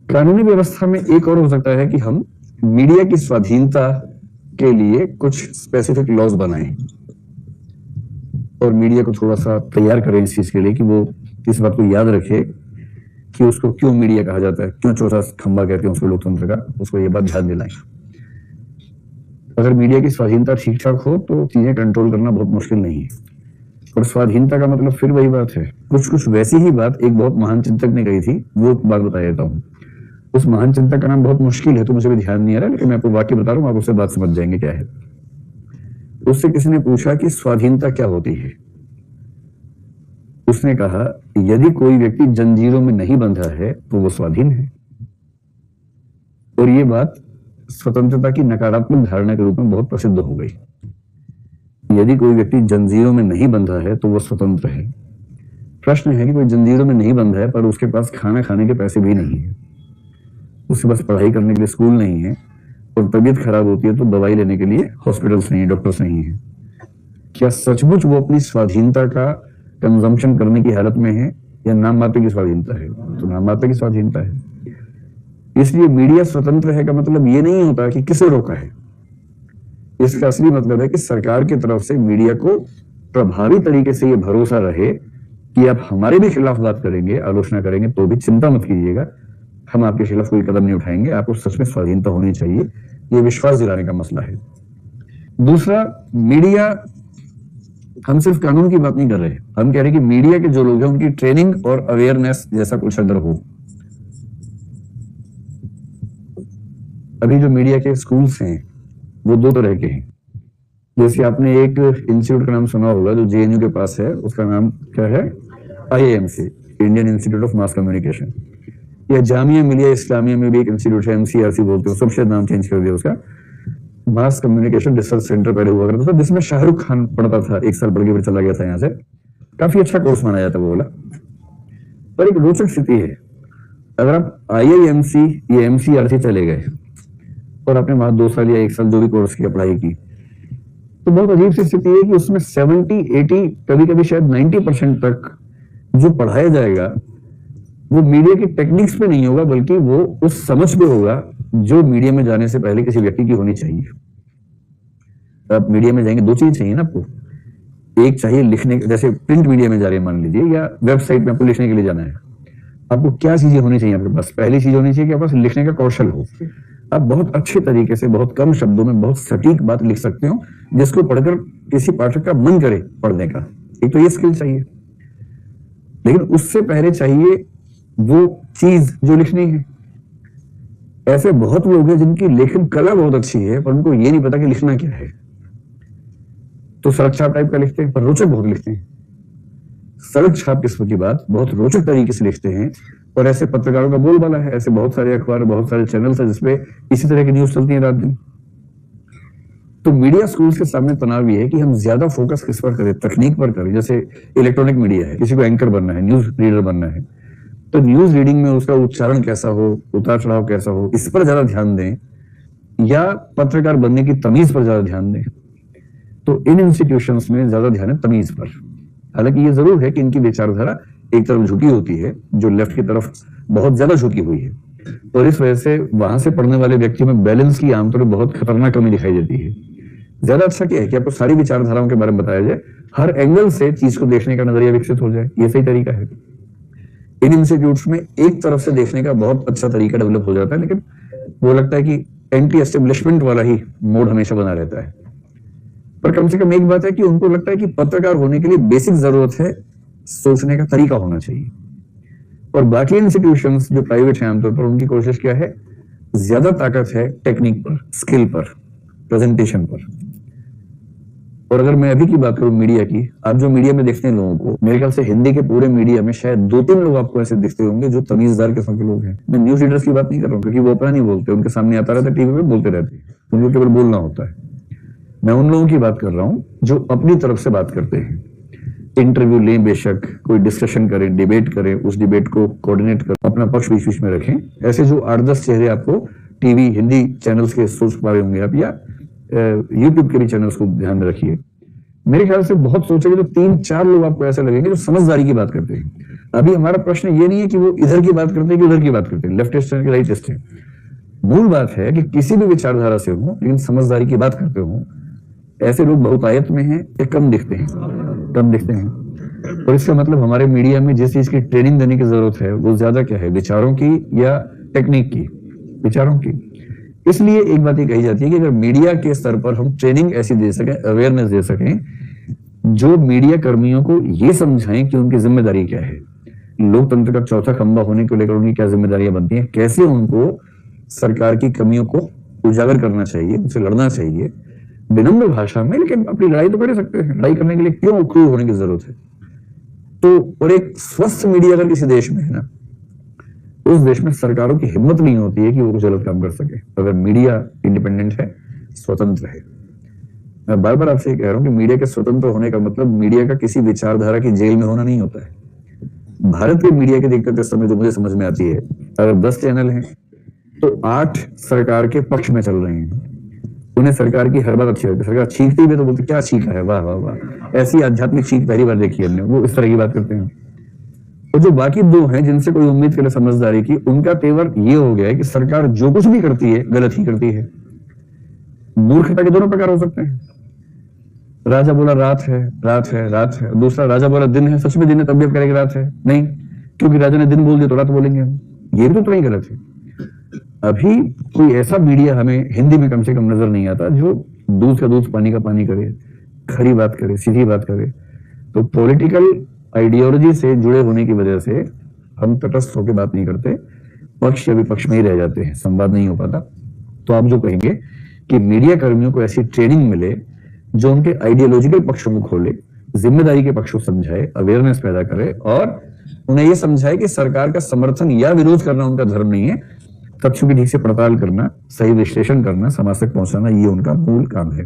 कानूनी व्यवस्था में एक और हो सकता है कि हम मीडिया की स्वाधीनता के लिए कुछ स्पेसिफिक लॉज बनाएं और मीडिया को थोड़ा सा तैयार करें इस चीज के लिए कि वो इस बात को याद रखे कि उसको क्यों मीडिया कहा जाता है, क्यों चौथा खंभा कहते हैं उसको लोकतंत्र का, उसको ये बात ध्यान दिलाएं। अगर मीडिया की स्वाधीनता ठीक ठाक हो तो चीजें कंट्रोल करना बहुत मुश्किल नहीं है। और स्वाधीनता का मतलब फिर वही बात है, कुछ कुछ वैसी ही बात एक बहुत महान चिंतक ने कही थी, वो बात बता देता हूँ। उस महान चिंतक का नाम बहुत मुश्किल है तो मुझे भी ध्यान नहीं आ रहा, लेकिन मैं आपको वाक्य बता रहा हूँ, आप उससे बात समझ जाएंगे क्या है। उससे किसी ने पूछा कि स्वाधीनता क्या होती है। उसने कहा, यदि कोई व्यक्ति जंजीरों में नहीं बंधा है तो वो स्वाधीन है। और ये बात स्वतंत्रता की नकारात्मक धारणा के रूप में बहुत प्रसिद्ध हो गई। यदि कोई व्यक्ति जंजीरों में नहीं बंधा है तो वो स्वतंत्र है। प्रश्न है कि कोई जंजीरों में नहीं बंधा है पर उसके पास खाना खाने के पैसे भी नहीं है, उसके पास पढ़ाई करने के लिए स्कूल नहीं है, और तबीयत खराब होती है तो दवाई लेने के लिए हॉस्पिटल्स नहीं है, डॉक्टर्स नहीं है। क्या सचमुच वो अपनी स्वाधीनता का कंजम्पशन करने की हालत में है या नाम मात्र की स्वाधीनता है? तो नाम मात्र की स्वाधीनता है। इसलिए मीडिया स्वतंत्र है का मतलब ये नहीं होता कि किसे रोका है। इसका असली मतलब है कि सरकार की तरफ से मीडिया को प्रभावी तरीके से ये भरोसा रहे कि आप हमारे भी खिलाफ बात करेंगे, आलोचना करेंगे तो भी चिंता मत कीजिएगा, हम आपके खिलाफ कोई कदम नहीं उठाएंगे, आपको सच में स्वाधीनता होनी चाहिए। ये विश्वास दिलाने का मसला है। दूसरा, मीडिया, हम सिर्फ कानून की बात नहीं कर रहे, हम कह रहे हैं कि मीडिया के जो लोग हैं उनकी ट्रेनिंग और अवेयरनेस जैसा कुछ अगर हो। अभी जो मीडिया के स्कूल्स हैं वो दो तरह के हैं। जैसे आपने एक इंस्टीट्यूट का नाम सुना होगा जो जेएनयू के पास है, उसका नाम क्या है? IIMC, Indian Institute of Mass Communication. या जामिया मिलिया इस्लामिया में भी एक इंस्टीट्यूट है, एमसीआरसी बोलते हैं, सब शायद नाम चेंज कर दिया उसका। मास कम्युनिकेशन रिसर्च सेंटर पहले हुआ करता था, जिसमें शाहरुख खान पढ़ता था, 1 साल पढ़ के फिर चला गया था यहाँ से। काफी अच्छा कोर्स माना जाता वो वाला। पर एक रोचक स्थिति है, अगर आप आईआईएमसी या एमसीआरसी चले गए और आपने वहां 2 साल या 1 साल जो भी कोर्स की पढ़ाई की, तो बहुत अजीब सी स्थिति है कि उसमें 70, 80, कभी कभी शायद 90% तक जो पढ़ाया जाएगा वो मीडिया की टेक्निक्स पे नहीं होगा, बल्कि वो उस समझ पे होगा जो मीडिया में जाने से पहले किसी व्यक्ति की होनी चाहिए। आप मीडिया में जाएंगे, 2 चीज चाहिए ना आपको। एक चाहिए लिखने, जैसे प्रिंट मीडिया में जा रहे हैं मान लीजिए, या वेबसाइट में आपको लिखने के लिए जाना है, आपको क्या चीजें होनी चाहिए आपके पास? पहली चीज होनी चाहिए कि आपके पास लिखने का कौशल हो। आप बहुत अच्छे तरीके से, बहुत कम शब्दों में बहुत सटीक बात लिख सकते हो जिसको पढ़कर किसी पाठक का मन करे पढ़ने का। एक तो ये स्किल चाहिए, लेकिन उससे पहले चाहिए वो चीज जो लिखनी है। ऐसे बहुत लोग हैं जिनकी लेखन कला बहुत अच्छी है पर उनको ये नहीं पता कि लिखना क्या है, तो सड़क छाप टाइप का लिखते हैं पर रोचक बहुत लिखते हैं। सड़क छाप किस्म की बात बहुत रोचक तरीके से लिखते हैं, और ऐसे पत्रकारों का बोलबाला है। ऐसे बहुत सारे अखबार, बहुत सारे चैनल्स हैं जिसपे इसी तरह की न्यूज चलती है रात दिन। तो मीडिया स्कूल्स के सामने तनाव ये है कि हम ज्यादा फोकस किस पर करें? तकनीक पर करें। जैसे इलेक्ट्रॉनिक मीडिया है, किसी को एंकर बनना है, न्यूज रीडर बनना है, तो न्यूज रीडिंग में उसका उच्चारण कैसा हो, उतार चढ़ाव कैसा हो, इस पर ज्यादा ध्यान दें, या पत्रकार बनने की तमीज पर ज्यादा ध्यान दें? तो इन इंस्टीट्यूशंस में ज्यादा ध्यान है तमीज पर। हालांकि ये जरूर है कि इनकी विचारधारा एक तरफ झुकी होती है, जो लेफ्ट की तरफ बहुत ज्यादा झुकी हुई है, और इस वजह से वहां से पढ़ने वाले व्यक्तियों में बैलेंस की आमतौर पर बहुत खतरनाक कमी दिखाई देती है। ज्यादा अच्छा क्या है कि आपको सारी विचारधाराओं के बारे में बताया जाए, हर एंगल से चीज को देखने का नजरिया विकसित हो जाए, ये सही तरीका है। इन इंस्टीट्यूट्स में एक तरफ से देखने का बहुत अच्छा तरीका डेवलप हो जाता है, लेकिन वो लगता है कि एंटी एस्टेब्लिशमेंट वाला ही मोड हमेशा बना रहता है। पर कम से कम एक बात है कि उनको लगता है कि पत्रकार होने के लिए बेसिक जरूरत है सोचने का तरीका होना चाहिए। और बाकी इंस्टीट्यूशंस जो प्राइवेट हैं आमतौर पर, उनकी कोशिश क्या है? ज्यादा ताकत है टेक्निक पर, स्किल पर, प्रेजेंटेशन पर। और अगर मैं अभी की बात करूं मीडिया की, आप जो मीडिया में देखते हैं लोगों को, मेरे ख्याल से हिंदी के पूरे मीडिया में शायद 2-3 लोग आपको ऐसे दिखते होंगे जो तमीजदार किस्म के लोग हैं। मैं न्यूज रीडर्स की बात नहीं कर रहा हूं, क्योंकि वो अपना नहीं बोलते, उनके सामने आता रहता है टीवी पे, बोलते रहते हैं, उनको केवल बोलना होता है। मैं उन लोगों की बात कर रहा हूं जो अपनी तरफ से बात करते हैं। इंटरव्यू लें, बेशक कोई डिस्कशन करें, डिबेट करें, उस डिबेट को कोऑर्डिनेट करें, अपना पक्ष बीच बीच में रखें। ऐसे जो 8-10 चेहरे आपको टीवी हिंदी चैनल्स के सोच पा रहे होंगे आप, या यूट्यूब के भी चैनल्स को ध्यान में रखिए, मेरे ख्याल से बहुत सोचेंगे तो 3-4 लोग आपको ऐसे लगेंगे जो समझदारी की बात करते हैं। अभी हमारा प्रश्न ये नहीं है कि वो इधर की बात करते हैं कि उधर की बात करते हैं, लेफ्टिस्ट है कि राइटिस्ट है। मूल बात है कि किसी भी विचारधारा से हो लेकिन समझदारी की बात करते हो, ऐसे लोग बहुतायत में हैं या कम दिखते हैं। और इसका मतलब हमारे मीडिया में जिस चीज की ट्रेनिंग देने की जरूरत है वो ज्यादा क्या है, विचारों की या टेक्निक की? विचारों की। इसलिए एक बात ये कही जाती है कि अगर मीडिया के स्तर पर हम ट्रेनिंग ऐसी दे सकें, अवेयरनेस दे सकें, जो मीडिया कर्मियों को ये समझाएं कि उनकी जिम्मेदारी क्या है, लोकतंत्र का चौथा खंभा होने को लेकर उनकी क्या जिम्मेदारियां बनती हैं, कैसे उनको सरकार की कमियों को उजागर करना चाहिए, उनसे लड़ना चाहिए विनम्र भाषा में। लेकिन अपनी लड़ाई तो कर सकते हैं, लड़ाई करने के लिए क्यों क्रूर होने की जरूरत है? तो और एक स्वस्थ मीडिया अगर किसी देश में है ना, उस देश में सरकारों की हिम्मत नहीं होती है कि वो कुछ गलत काम कर सके अगर मीडिया इंडिपेंडेंट है, स्वतंत्र है। मैं बार बार आपसे कह रहा हूं कि मीडिया के स्वतंत्र होने का मतलब मीडिया का किसी विचारधारा की जेल में होना नहीं होता है। भारत के मीडिया की दिक्कत इस समय जो मुझे समझ में आती है, अगर 10 चैनल हैं तो 8 सरकार के पक्ष में चल रहे हैं। उन्हें सरकार की हर बात अच्छी लगती है, सरकार छींकती भी तो बोलते क्या छींका है, वाह वाह वाह, ऐसी आध्यात्मिक छींक पहली बार देखी हमने। वो इस तरह की बात करते हैं। तो जो बाकी 2 हैं जिनसे कोई उम्मीद करे समझदारी की, उनका तेवर ये हो गया है कि सरकार जो कुछ भी करती है गलत ही करती है। मूर्खता के दोनों प्रकार हो सकते हैं। राजा बोला रात है, रात है, रात है। दूसरा राजा बोला दिन है, सच में दिन है, तब भी आप करेंगे रात है नहीं, क्योंकि राजा ने दिन बोल दिया तो रात बोलेंगे हम। ये भी तो नहीं गलत है। अभी कोई ऐसा मीडिया हमें हिंदी में कम से कम नजर नहीं आता जो दूध का दूध पानी का पानी करे, खरी बात करे, सीधी बात करे। तो पॉलिटिकल आइडियोलॉजी से जुड़े होने की वजह से हम तटस्थ होकर बात नहीं करते, पक्ष या विपक्ष में ही रह जाते हैं, संवाद नहीं हो पाता। तो आप जो कहेंगे कि मीडिया कर्मियों को ऐसी ट्रेनिंग मिले जो उनके आइडियोलॉजिकल पक्षों को खोले, जिम्मेदारी के पक्षों को समझाए, अवेयरनेस पैदा करे और उन्हें यह समझाए कि सरकार का समर्थन या विरोध करना उनका धर्म नहीं है, तथ्यों की ठीक से पड़ताल करना, सही विश्लेषण करना, समाज तक पहुंचाना, ये उनका मूल काम है।